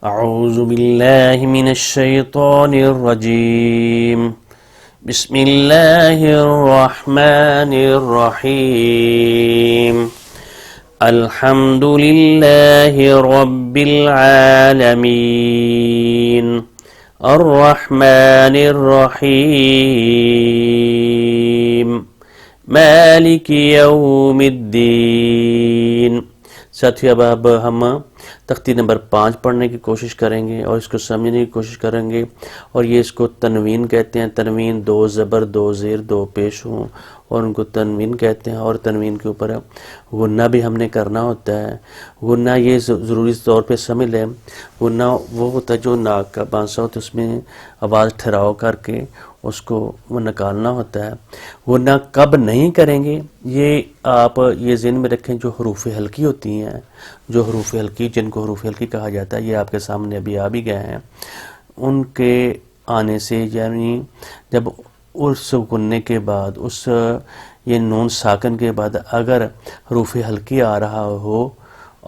اعوذ باللہ من الشیطان الرجیم بسم اللہ الرحمن الرحیم الحمد للہ رب العالمین الرحمن الرحیم مالک یوم الدین۔ ساتھیو اب ہم تختی نمبر 5 پڑھنے کی کوشش کریں گے اور اس کو سمجھنے کی کوشش کریں گے، اور یہ اس کو تنوین کہتے ہیں۔ تنوین 2 زبر 2 زیر 2 پیش ہوں اور ان کو تنوین کہتے ہیں، اور تنوین کے اوپر غنہ بھی ہم نے کرنا ہوتا ہے۔ غنہ یہ ضروری طور پہ سمجھ لیں، غنہ وہ ہوتا ہے جو ناک کا بانسا ہوتا ہے، اس میں آواز ٹھہراؤ کر کے اس کو وہ نکالنا ہوتا ہے۔ غنہ کب نہیں کریں گے یہ آپ یہ ذہن میں رکھیں، جو حروف حلقی ہوتی ہیں، جو حروف حلقی جن کو حروف حلقی کہا جاتا ہے، یہ آپ کے سامنے ابھی آ بھی گئے ہیں۔ ان کے آنے سے یعنی جب اس غنے کے بعد اس یہ نون ساکن کے بعد اگر حروف حلقی آ رہا ہو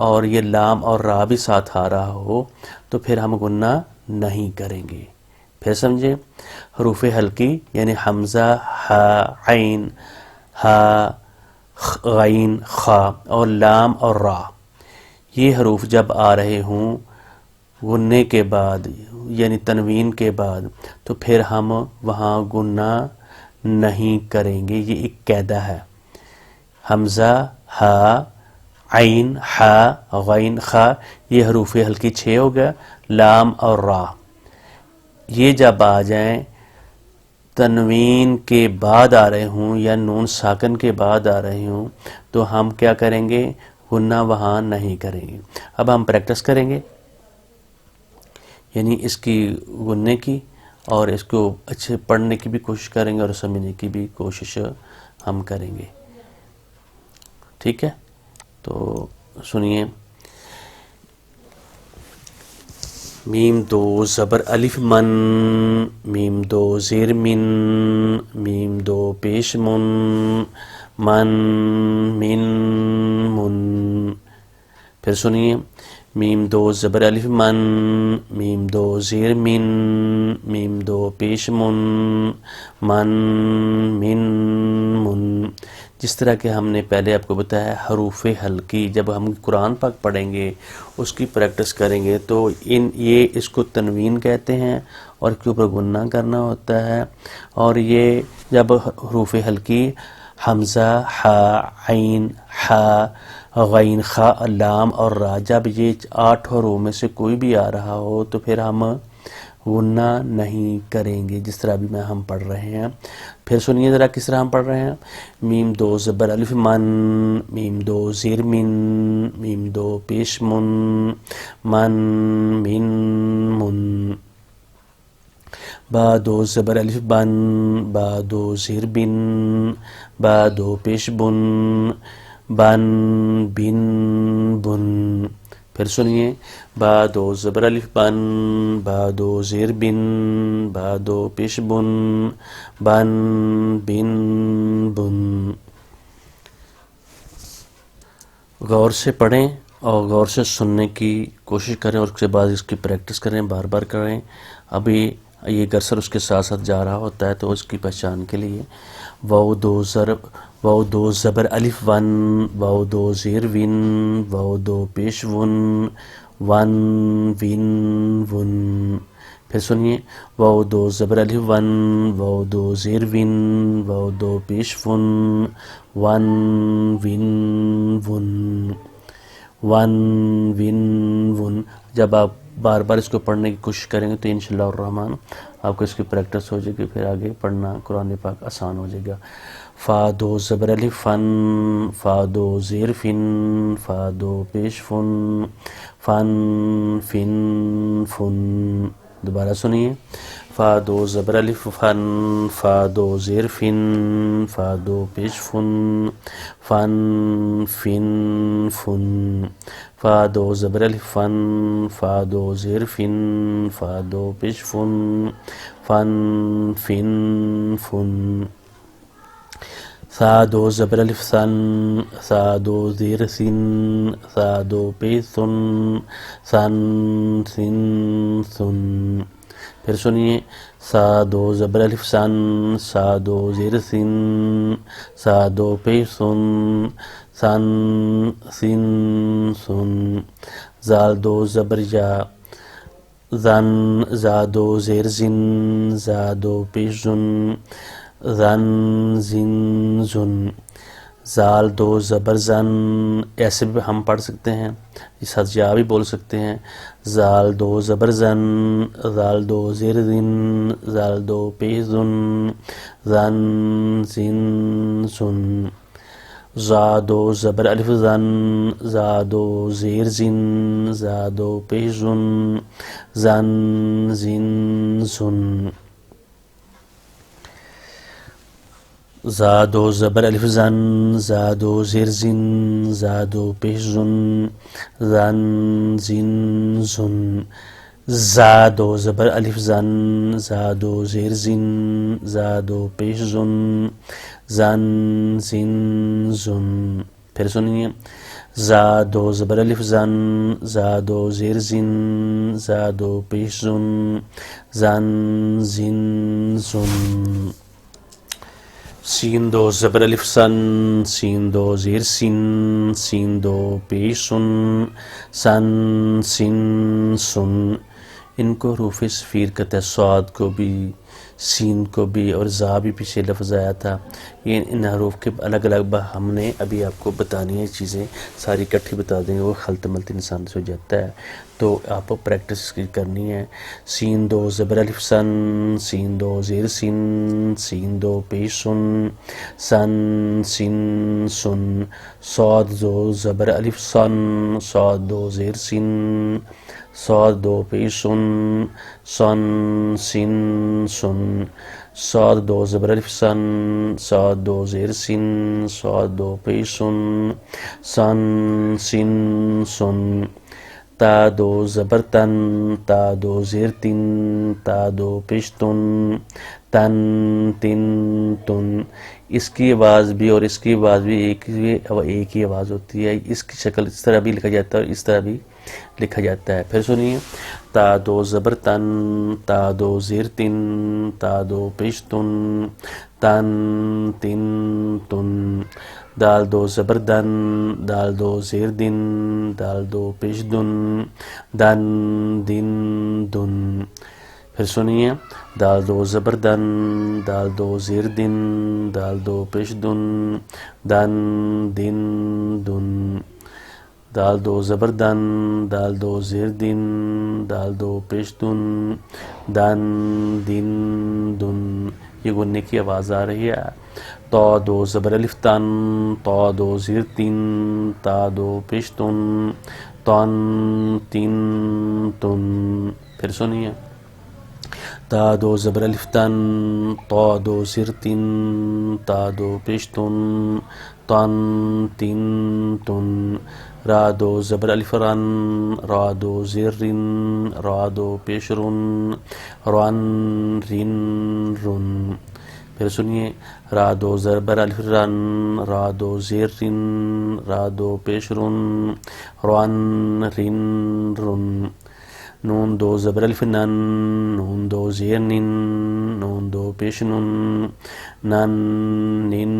اور یہ لام اور را بھی ساتھ آ رہا ہو تو پھر ہم غنہ نہیں کریں گے۔ پھر سمجھیں، حروف حلقی یعنی حمزہ، ہا، عین، ہا، غین، خا اور لام اور را، یہ حروف جب آ رہے ہوں غنے کے بعد یعنی تنوین کے بعد تو پھر ہم وہاں غنہ نہیں کریں گے۔ یہ ایک قاعدہ ہے۔ حمزہ، ہا، عین، ہا، غین، خا، یہ حروف حلقی 6 ہو گیا۔ لام اور را یہ جب آ جائیں تنوین کے بعد آ رہے ہوں یا نون ساکن کے بعد آ رہے ہوں تو ہم کیا کریں گے؟ غنہ وہاں نہیں کریں گے۔ اب ہم پریکٹس کریں گے، یعنی اس کی غنے کی، اور اس کو اچھے پڑھنے کی بھی کوشش کریں گے اور سمجھنے کی بھی کوشش ہم کریں گے۔ ٹھیک ہے، تو سنیے۔ میم 2 زبر الف من، میم 2 زیر من، میم 2 پیش من، من، من، من۔ پھر سنیے۔ میم 2 زبر الف من، میم 2 زیر من، میم 2 پیش من، من، من، من۔ جس طرح کہ ہم نے پہلے آپ کو بتایا حروف حلقی جب ہم قرآن پاک پڑھیں گے اس کی پریکٹس کریں گے تو یہ اس کو تنوین کہتے ہیں اور اس کے اوپر غنہ کرنا ہوتا ہے۔ اور یہ جب حروف حلقی حمزہ، ہا، عین، ہا، غین، خا، لام اور را جب یہ 8 حروف میں سے کوئی بھی آ رہا ہو تو پھر ہم غنہ نہیں کریں گے، جس طرح بھی ہم پڑھ رہے ہیں۔ پھر سنیے ذرا کس طرح ہم پڑھ رہے ہیں۔ میم 2 زبر الف من، میم 2 زیر من، میم 2 پیش من، من، من، من۔ با 2 زبر الف بن، با 2 زیر بن، با 2 پیش بن، بن، بن، بن۔ پھر سنیے۔ با 2 زبر الف بن، با 2 زیر بن، با 2 پیش بن، بن، بن، بن۔ غور سے پڑھیں اور غور سے سننے کی کوشش کریں اور اس کے بعد اس کی پریکٹس کریں، بار بار کریں۔ ابھی یہ کرسر اس کے ساتھ ساتھ جا رہا ہوتا ہے تو اس کی پہچان کے لیے واو 2 زبر الف ون، واو 2 زیر ون، واو 2 پیش ون، ون، ون، ون۔ پھر سنیے۔ واو 2 زبر الف ون، واو 2 زیر ون، واو 2 پیش one, one, one, one, one, one, one. جب آپ بار بار اس کو پڑھنے کی کوشش کریں گے تو انشاءاللہ الرحمن آپ کو اس کی پریکٹس ہو جائے گی، پھر آگے پڑھنا قرآن پاک آسان ہو جائے گا۔ فا 2 زبر الف فن، فا 2 زیر فن، فا 2 پیش فن، فن، فن، فن۔ دوبارہ سنیے۔ فا 2 زبر الف فن، فا 2 زیر فن، فا 2 پیش فن، فن، فن، فن۔ فا 2 زبر الف فن، فا 2 زیر فن، فا 2 پیش فن، فن، فن، فن۔ ثا دو زبر الف ثن، ثا دو زیر سین، ثا دو پیش سن، سن سن سن. پھر سنیے سا دو زبر الف سن، سا دو زیر سین، سا دو پیش سن، سن سن سن. زال دو زبر یا، زن، زا دو زیر زن، زا دو پیش زن، زن زن زن. زال دو زبر زن، ایسے بھی ہم پڑھ سکتے ہیں، اس حد یا بھی بول سکتے ہیں. زال دو زبر زن، زال دو زیر زن، زال دو پیش زن، زن زن زن. زا دو زبر الف زن، زا دو زیر زن، زا دو پیش زن، زن زن زن. زا دو زبر الف زن، زا دو زیر زن، زا دو پیش زن، زن زن زن. زا دو زبر الف زن، زا دو زیر زن، زا دو پیش زن، زن زن زن. پھر سنیے زا دو زبر الف زن، زا دو زیر زن، زا دو پیش زن، زن زن زن. سین دو زبر الف سن، سین دو زیر سین، سین دو پیش سن، سن سن سن. ان کو حروف صفیر کہتے ہیں. صاد کو بھی، سین کو بھی، اور زا بھی پیچھے لفظ آیا تھا. یہ ان حروف کے الگ الگ ہم نے ابھی آپ کو بتانی ہے چیزیں، ساری اکٹھی بتا دیں گے، وہ خلط ملط انسان سے ہو جاتا ہے. تو آپ کو پریکٹس کرنی ہے. سین دو زبر الف سن، سین دو زیر سین، سین دو پیش سن، سن سن سن. صاد دو زبر الف سن، صاد دو زیر سین، صاد دو پیش سن، سن سن سن. صاد دو زبر الف سن، صاد دو زیر سین، صاد دو پیش سن، سن سن سن. تا دو زبر تن، تا دو زیر تن، تا دو پیش تن، تن تن تن. اس کی آواز بھی اور اس کی آواز بھی ایک ہی آواز ہوتی ہے. اس کی شکل اس طرح بھی لکھا جاتا ہے اور اس طرح بھی لکھا جاتا ہے. پھر سنیے تا دو زبر تن، تا دو زیر تن، تا دو پیش تن، تن تن تن. دال دو زبر دن، دال دو زیر دن، دال دو پیش دن، دن دن دن. پھر سنیے دال دو زبر دن، دال دو زیر دن، دال دو پیش دن، دن دن دن. دال دو زبر دن، دال دو زیر دن، دال دو پیش دن، دن دن دن. یہ غننے کی آواز آ رہی ہے. تا دو زبر الف تن، تا دو زیر تن، تا دو پیش تن، تن تن تن. پھر سنیے تا دو زبر الف تن، تا دو زیر تن، تا دو پیش تن، تن تن تن. را دو زبر الف رن، را دو زیر رن، را دو پیش رن، رن رن رن. پھر سنیے را دو زبر الف رن، را دو زیر رن، را دو پیش رن، رن رن رن. نون دو زبر الف نن، نون دو زیر نن، نون دو پیش نن، نن نن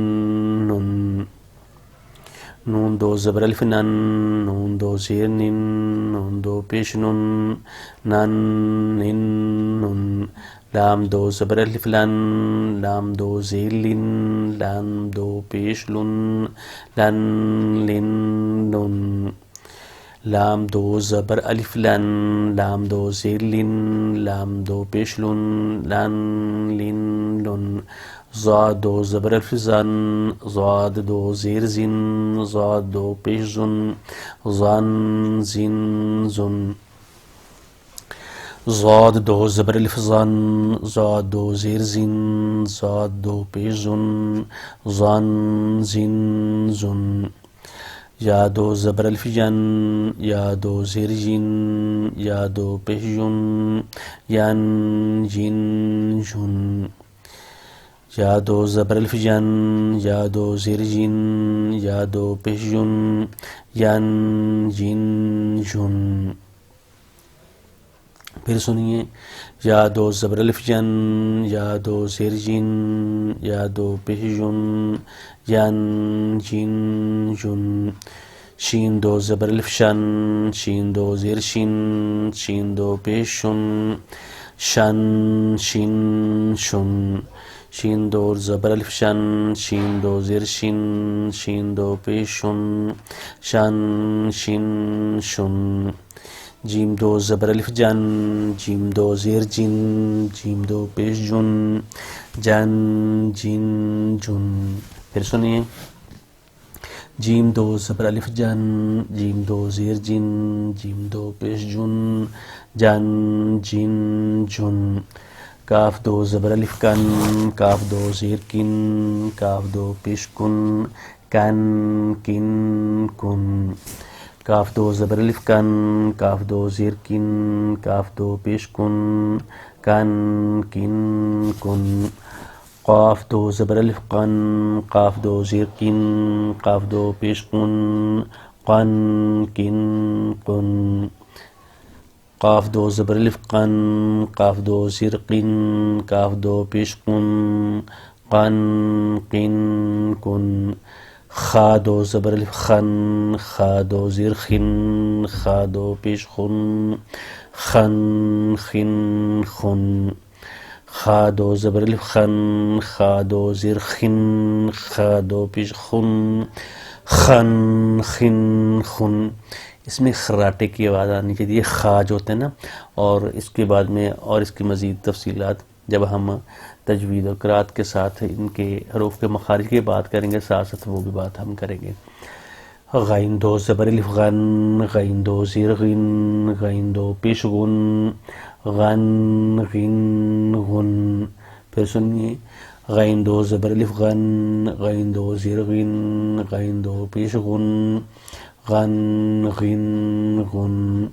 نن. نون دو زبر الف نن، نون دو زیر نن، نون دو پیش نن، نن نن نن. لام دو زبر الف لن، لام دو زیر لن، لام دو پیش لن، لن لن لن. لام دو زبر الف لن، لام دو زیر لن، لام دو پیش لن، لن لن لن. زاد دو زبر الف زن، زاد دو زیر زن، زاد دو پیش زن، زن زن زن. زاد دو زبر الف زن، زاد دو زیر زن، زاد دو پیش زن، زن زن زن. یا دو زبر الف جن، یا دو زیر جن، یا دو پیش جن، ین جن جن. یا دو زبر الف ین، یا دو زیر جن، یا دو پیش جن، ین جن جن. پھر سنیے، یا دو زبر الف ین، یا دو زیر جن، یا دو پیش جن، ین جن جن. شین دو زبر الف شن، شین دو زیر شن، شین دو پیش شن، شن شن شن. شین دو زبر الف شن، شین دو زیر شن، شین دو پیش شن، شن شن شن. جیم دو زبر الف جن، جیم دو زیر جن، جیم دو پیش جن، جن جن جن. پھر سنیے، جیم دو زبر الف جن، جیم دو زیر جن، جیم دو پیش جن، جن جن جن. کاف دو زبر الف کن، کاف دو زیر کن، کاف دو پیش کن، کن کن کن. کاف دو زبر الف کن، کاف دو زیر کن، کاف دو پیش کن، کن کن کن. قاف دو زبر الف قن، قاف دو زیر کن، قاف دو پیش کن، قن کن قن. قاف دو زبر الف قن، قاف دو زیر قن، قاف دو پیش کن، قن قن کن. خا دو زبر الف خن، خا دو زیر خن، خا دو پیش خن، خن خن خن. خا دو زبر الف خن، خا دو زیر خن، خا دو پیش خن، خن خن خن. اس میں خراٹے کی آواز آنی چاہیے، یہ خا جو ہوتے ہیں نا، اور اس کے بعد میں اور اس کی مزید تفصیلات جب ہم تجوید اور قرات کے ساتھ ان کے حروف کے مخارج کی بات کریں گے، ساتھ ساتھ وہ بھی بات ہم کریں گے. غین دو زبر الف غن، غین دو زیر غن، غین دو پیش غن، غن غن غن. پھر سنیے، غین دو زبر الف غن، غین دو زیر غن، غین دو پیش غن، غن غن غن.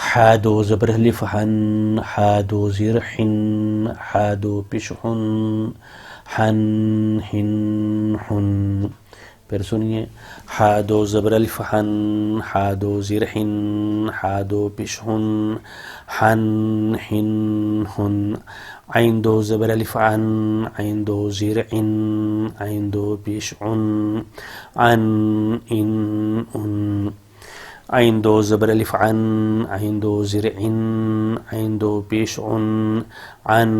حا دو زبر الف حن، حا دو زیر حن، حا دو پیش حن، حن حن حن. پھر سنیے، حا دو زبر الف حن، حا دو زیر حن، حا دو پیش حن، حن حن حن. عین دو زبر الف عن، عین دو زیر عن، عین دو پیش عن، عن ان ان. عین دو زبر الف عن، عین دو زیر عن، عین دو پیش عن، عن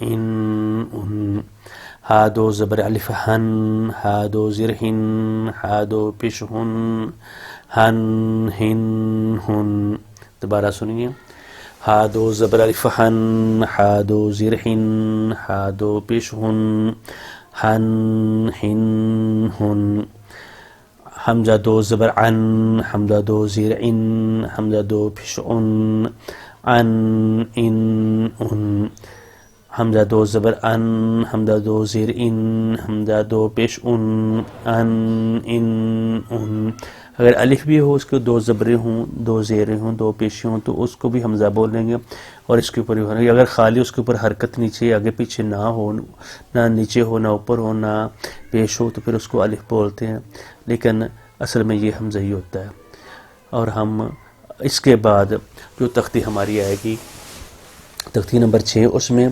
ان ان. ہا دو زبر الف ہن، ہا دو زیر ہن، ہا دو پیش ہن، ہن ہن ہن. دوبارہ سنیے، ہا دو زبر الف ہن، ہا دو زیر ہن، ہا دو پیش ہن، ہن ہن ہن. حمزہ دو زبر عن، حمزہ دو زیر عن، حمزہ دو پیش عن، عن ان ان. حمزہ دو زبر ان، حمزہ دو زیر ان، حمزہ دو پیش ان، ان ان. اگر الف بھی ہو، اس کے دو زبریں ہوں، دو زیریں ہوں، دو پیشیں ہوں، تو اس کو بھی حمزہ بول لیں گے، اور اس کے اوپر بھی ہونا. اگر خالی اس کے اوپر حرکت نیچے آگے پیچھے نہ ہو، نہ نیچے ہو، نہ اوپر ہو، نہ پیش ہو، تو پھر اس کو الف بولتے ہیں، لیکن اصل میں یہ حمزہ ہی ہوتا ہے. اور ہم اس کے بعد جو تختی ہماری آئے گی، تختی نمبر 6، اس میں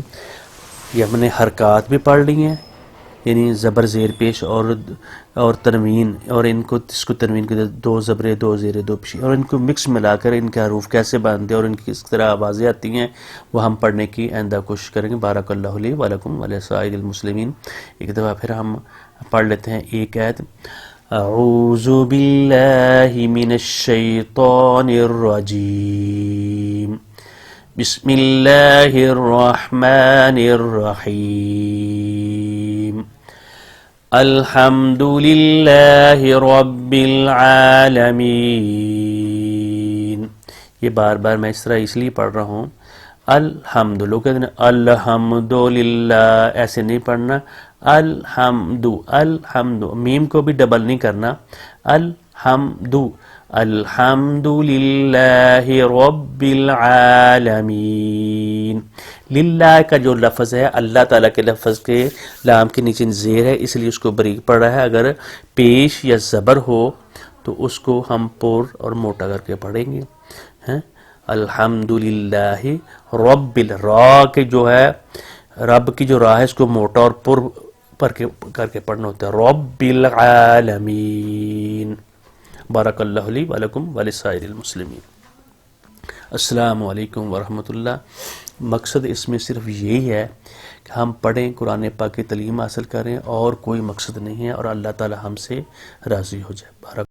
یہ ہم نے حرکات بھی پڑھ لی ہیں، یعنی زبر زیر پیش اور تنوین، اور ان کو اس کو تنوین کے دو زبریں، دو زیریں، دو پیش، اور ان کو مکس ملا کر ان کے حروف کیسے باندھتے ہیں اور ان کی کس طرح آوازیں آتی ہیں، وہ ہم پڑھنے کی آئندہ کوشش کریں گے. بارک اللہ لی ولکم ولسائر المسلمین. ایک دفعہ پھر ہم پڑھ لیتے ہیں ایک آیت. اعوذ باللہ من الشیطان الرجیم، بسم اللہ الرحمن الرحیم. الحمد للہ رب العالمین. یہ بار بار میں اس طرح اس لیے پڑھ رہا ہوں. الحمد، لوگ کہتے ہیں الحمد للہ، ایسے نہیں پڑھنا. الحمد، الحمد، میم کو بھی ڈبل نہیں کرنا. الحمد، الحمد للہ رب العالمین. للہ کا جو لفظ ہے اللہ تعالیٰ کے لفظ کے لام کے نیچے زیر ہے، اس لیے اس کو باریک پڑھ رہا ہے. اگر پیش یا زبر ہو تو اس کو ہم پر اور موٹا کر کے پڑھیں گے. الحمدللہ رب را کے جو ہے رب کی جو راہ ہے اس کو موٹا اور پر کر کے پڑھنا ہوتا ہے. رب العالمین. بارک اللہ لی ولکم ولسائر المسلمین. السلام علیکم ورحمۃ اللہ. مقصد اس میں صرف یہی ہے کہ ہم پڑھیں، قرآن پاک کی تعلیم حاصل کریں، اور کوئی مقصد نہیں ہے، اور اللہ تعالی ہم سے راضی ہو جائے. بارک